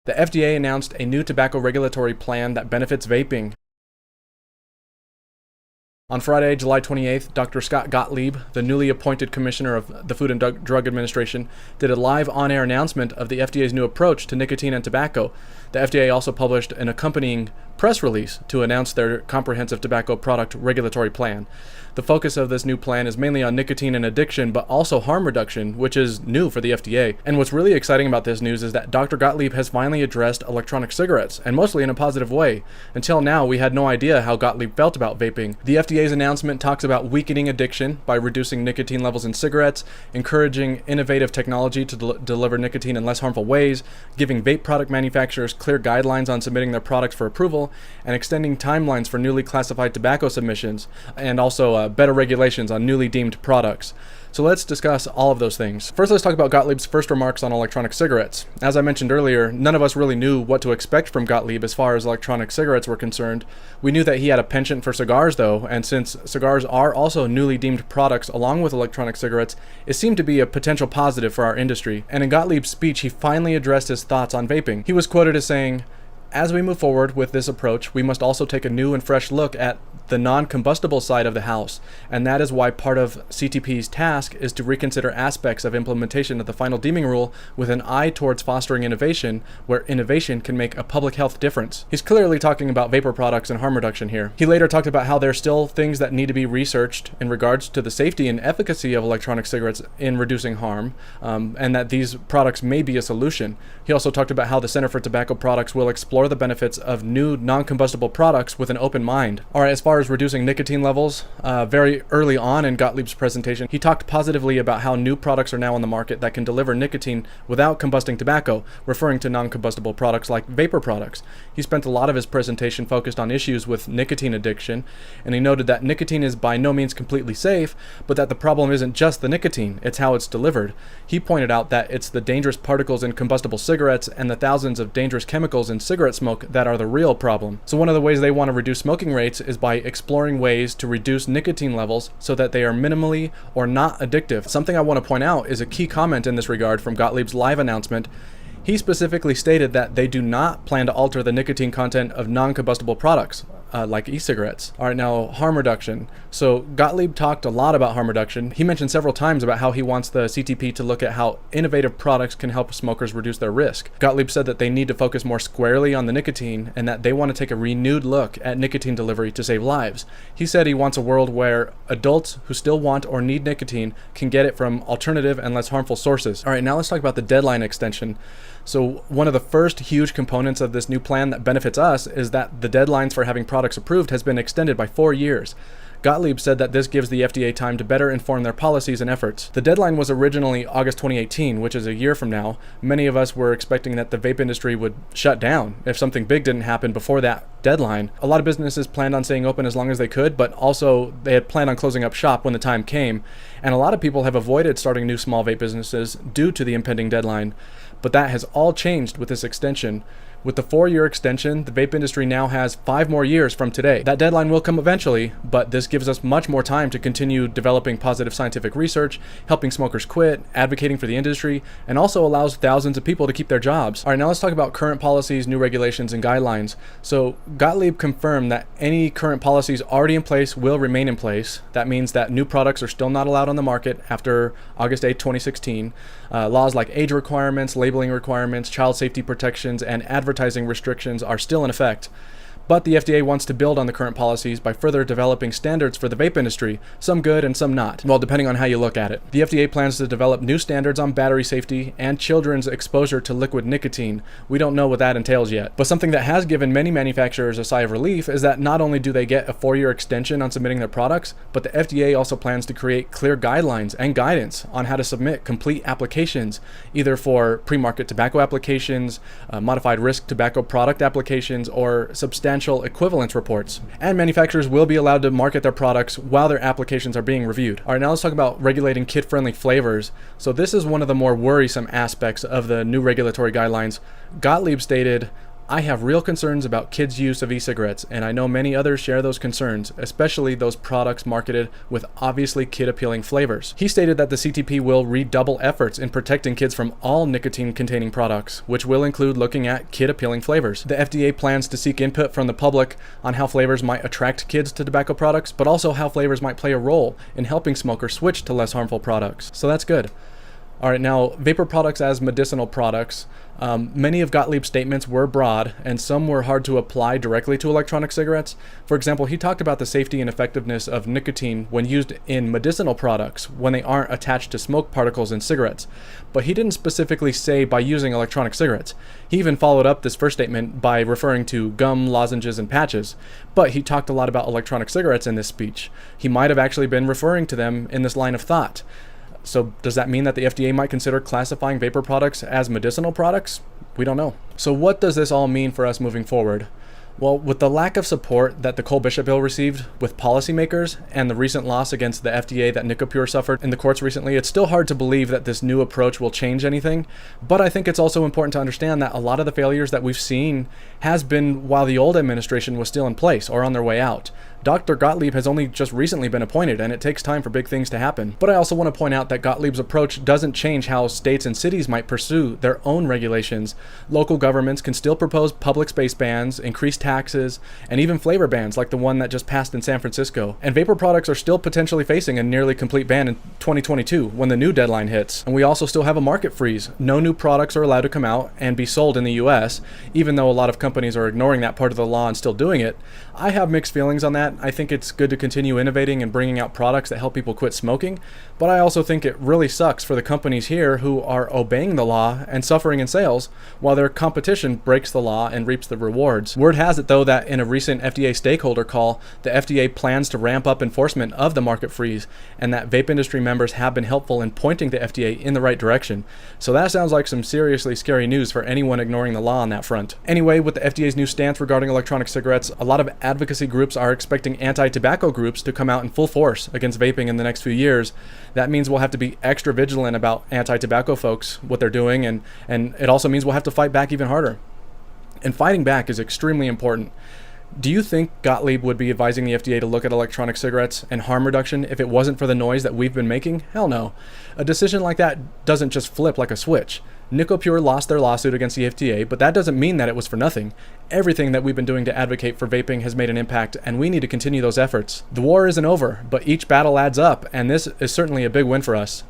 The FDA announced a new tobacco regulatory plan that benefits vaping. On Friday, July 28th, Dr. Scott Gottlieb, the newly appointed commissioner of the Food and Drug Administration, did a live on-air announcement of the FDA's new approach to nicotine and tobacco. The FDA also published an accompanying press release to announce their comprehensive tobacco product regulatory plan. The focus of this new plan is mainly on nicotine and addiction, but also harm reduction, which is new for the FDA. And what's really exciting about this news is that Dr. Gottlieb has finally addressed electronic cigarettes, and mostly in a positive way. Until now, we had no idea how Gottlieb felt about vaping. The FDA's announcement talks about weakening addiction by reducing nicotine levels in cigarettes, encouraging innovative technology to deliver nicotine in less harmful ways, giving vape product manufacturers clear guidelines on submitting their products for approval, and extending timelines for newly classified tobacco submissions, and also better regulations on newly deemed products. So let's discuss all of those things. First, let's talk about Gottlieb's first remarks on electronic cigarettes. As I mentioned earlier, none of us really knew what to expect from Gottlieb as far as electronic cigarettes were concerned. We knew that he had a penchant for cigars though, and since cigars are also newly deemed products along with electronic cigarettes, it seemed to be a potential positive for our industry. And in Gottlieb's speech, he finally addressed his thoughts on vaping. He was quoted as saying, "As we move forward with this approach, we must also take a new and fresh look at the non-combustible side of the house, and that is why part of CTP's task is to reconsider aspects of implementation of the final deeming rule with an eye towards fostering innovation, where innovation can make a public health difference." He's clearly talking about vapor products and harm reduction here. He later talked about how there's still things that need to be researched in regards to the safety and efficacy of electronic cigarettes in reducing harm, and that these products may be a solution. He also talked about how the Center for Tobacco Products will explore the benefits of new non-combustible products with an open mind. All right, as far as reducing nicotine levels, very early on in Gottlieb's presentation, he talked positively about how new products are now on the market that can deliver nicotine without combusting tobacco, referring to non-combustible products like vapor products. He spent a lot of his presentation focused on issues with nicotine addiction, and he noted that nicotine is by no means completely safe, but that the problem isn't just the nicotine, it's how it's delivered. He pointed out that it's the dangerous particles in combustible cigarettes and the thousands of dangerous chemicals in cigarette smoke that are the real problem. So one of the ways they want to reduce smoking rates is by exploring ways to reduce nicotine levels so that they are minimally or not addictive. Something I want to point out is a key comment in this regard from Gottlieb's live announcement. He specifically stated that they do not plan to alter the nicotine content of non-combustible products, like e-cigarettes. All right, now harm reduction. So Gottlieb talked a lot about harm reduction. He mentioned several times about how he wants the CTP to look at how innovative products can help smokers reduce their risk. Gottlieb said that they need to focus more squarely on the nicotine and that they want to take a renewed look at nicotine delivery to save lives. He said he wants a world where adults who still want or need nicotine can get it from alternative and less harmful sources. All right, now let's talk about the deadline extension. So one of the first huge components of this new plan that benefits us is that the deadlines for having products approved has been extended by 4 years. Gottlieb said that this gives the FDA time to better inform their policies and efforts. The deadline was originally August 2018, which is a year from now. Many of us were expecting that the vape industry would shut down if something big didn't happen before that deadline. A lot of businesses planned on staying open as long as they could, but also they had planned on closing up shop when the time came. And a lot of people have avoided starting new small vape businesses due to the impending deadline. But that has all changed with this extension. With the 4-year extension, the vape industry now has 5 more years from today. That deadline will come eventually, but this gives us much more time to continue developing positive scientific research, helping smokers quit, advocating for the industry, and also allows thousands of people to keep their jobs. All right, now let's talk about current policies, new regulations, and guidelines. So Gottlieb confirmed that any current policies already in place will remain in place. That means that new products are still not allowed on the market after August 8, 2016. Laws like age requirements, labeling requirements, child safety protections, and advertising restrictions are still in effect. But the FDA wants to build on the current policies by further developing standards for the vape industry, some good and some not, well, depending on how you look at it. The FDA plans to develop new standards on battery safety and children's exposure to liquid nicotine. We don't know what that entails yet. But something that has given many manufacturers a sigh of relief is that not only do they get a 4-year extension on submitting their products, but the FDA also plans to create clear guidelines and guidance on how to submit complete applications, either for pre-market tobacco applications, modified risk tobacco product applications, or substantial equivalence reports. And manufacturers will be allowed to market their products while their applications are being reviewed. All right, now let's talk about regulating kid-friendly flavors. So this is one of the more worrisome aspects of the new regulatory guidelines. Gottlieb stated, I have real concerns about kids' use of e-cigarettes, and I know many others share those concerns, especially those products marketed with obviously kid-appealing flavors. He stated that the CTP will redouble efforts in protecting kids from all nicotine-containing products, which will include looking at kid-appealing flavors. The FDA plans to seek input from the public on how flavors might attract kids to tobacco products, but also how flavors might play a role in helping smokers switch to less harmful products. So that's good. All right, now, vapor products as medicinal products. Many of Gottlieb's statements were broad, and some were hard to apply directly to electronic cigarettes. For example, he talked about the safety and effectiveness of nicotine when used in medicinal products when they aren't attached to smoke particles in cigarettes. But he didn't specifically say by using electronic cigarettes. He even followed up this first statement by referring to gum, lozenges, and patches. But he talked a lot about electronic cigarettes in this speech. He might have actually been referring to them in this line of thought. So does that mean that the FDA might consider classifying vapor products as medicinal products? We don't know. So what does this all mean for us moving forward? Well, with the lack of support that the Cole-Bishop bill received with policymakers and the recent loss against the FDA that Nicopure suffered in the courts recently, it's still hard to believe that this new approach will change anything. But I think it's also important to understand that a lot of the failures that we've seen has been while the old administration was still in place or on their way out. Dr. Gottlieb has only just recently been appointed, and it takes time for big things to happen. But I also want to point out that Gottlieb's approach doesn't change how states and cities might pursue their own regulations. Local governments can still propose public space bans, increase taxes, and even flavor bans like the one that just passed in San Francisco. And vapor products are still potentially facing a nearly complete ban in 2022 when the new deadline hits. And we also still have a market freeze. No new products are allowed to come out and be sold in the US, even though a lot of companies are ignoring that part of the law and still doing it. I have mixed feelings on that. I think it's good to continue innovating and bringing out products that help people quit smoking, but I also think it really sucks for the companies here who are obeying the law and suffering in sales while their competition breaks the law and reaps the rewards. Word has it, though, that in a recent FDA stakeholder call, the FDA plans to ramp up enforcement of the market freeze, and that vape industry members have been helpful in pointing the FDA in the right direction. So that sounds like some seriously scary news for anyone ignoring the law on that front. Anyway, with the FDA's new stance regarding electronic cigarettes, a lot of advocacy groups are expecting anti-tobacco groups to come out in full force against vaping in the next few years. That means we'll have to be extra vigilant about anti-tobacco folks, what they're doing, and it also means we'll have to fight back even harder. And fighting back is extremely important. Do you think Gottlieb would be advising the FDA to look at electronic cigarettes and harm reduction if it wasn't for the noise that we've been making? Hell no. A decision like that doesn't just flip like a switch. Nicopure lost their lawsuit against the FDA, but that doesn't mean that it was for nothing. Everything that we've been doing to advocate for vaping has made an impact, and we need to continue those efforts. The war isn't over, but each battle adds up, and this is certainly a big win for us.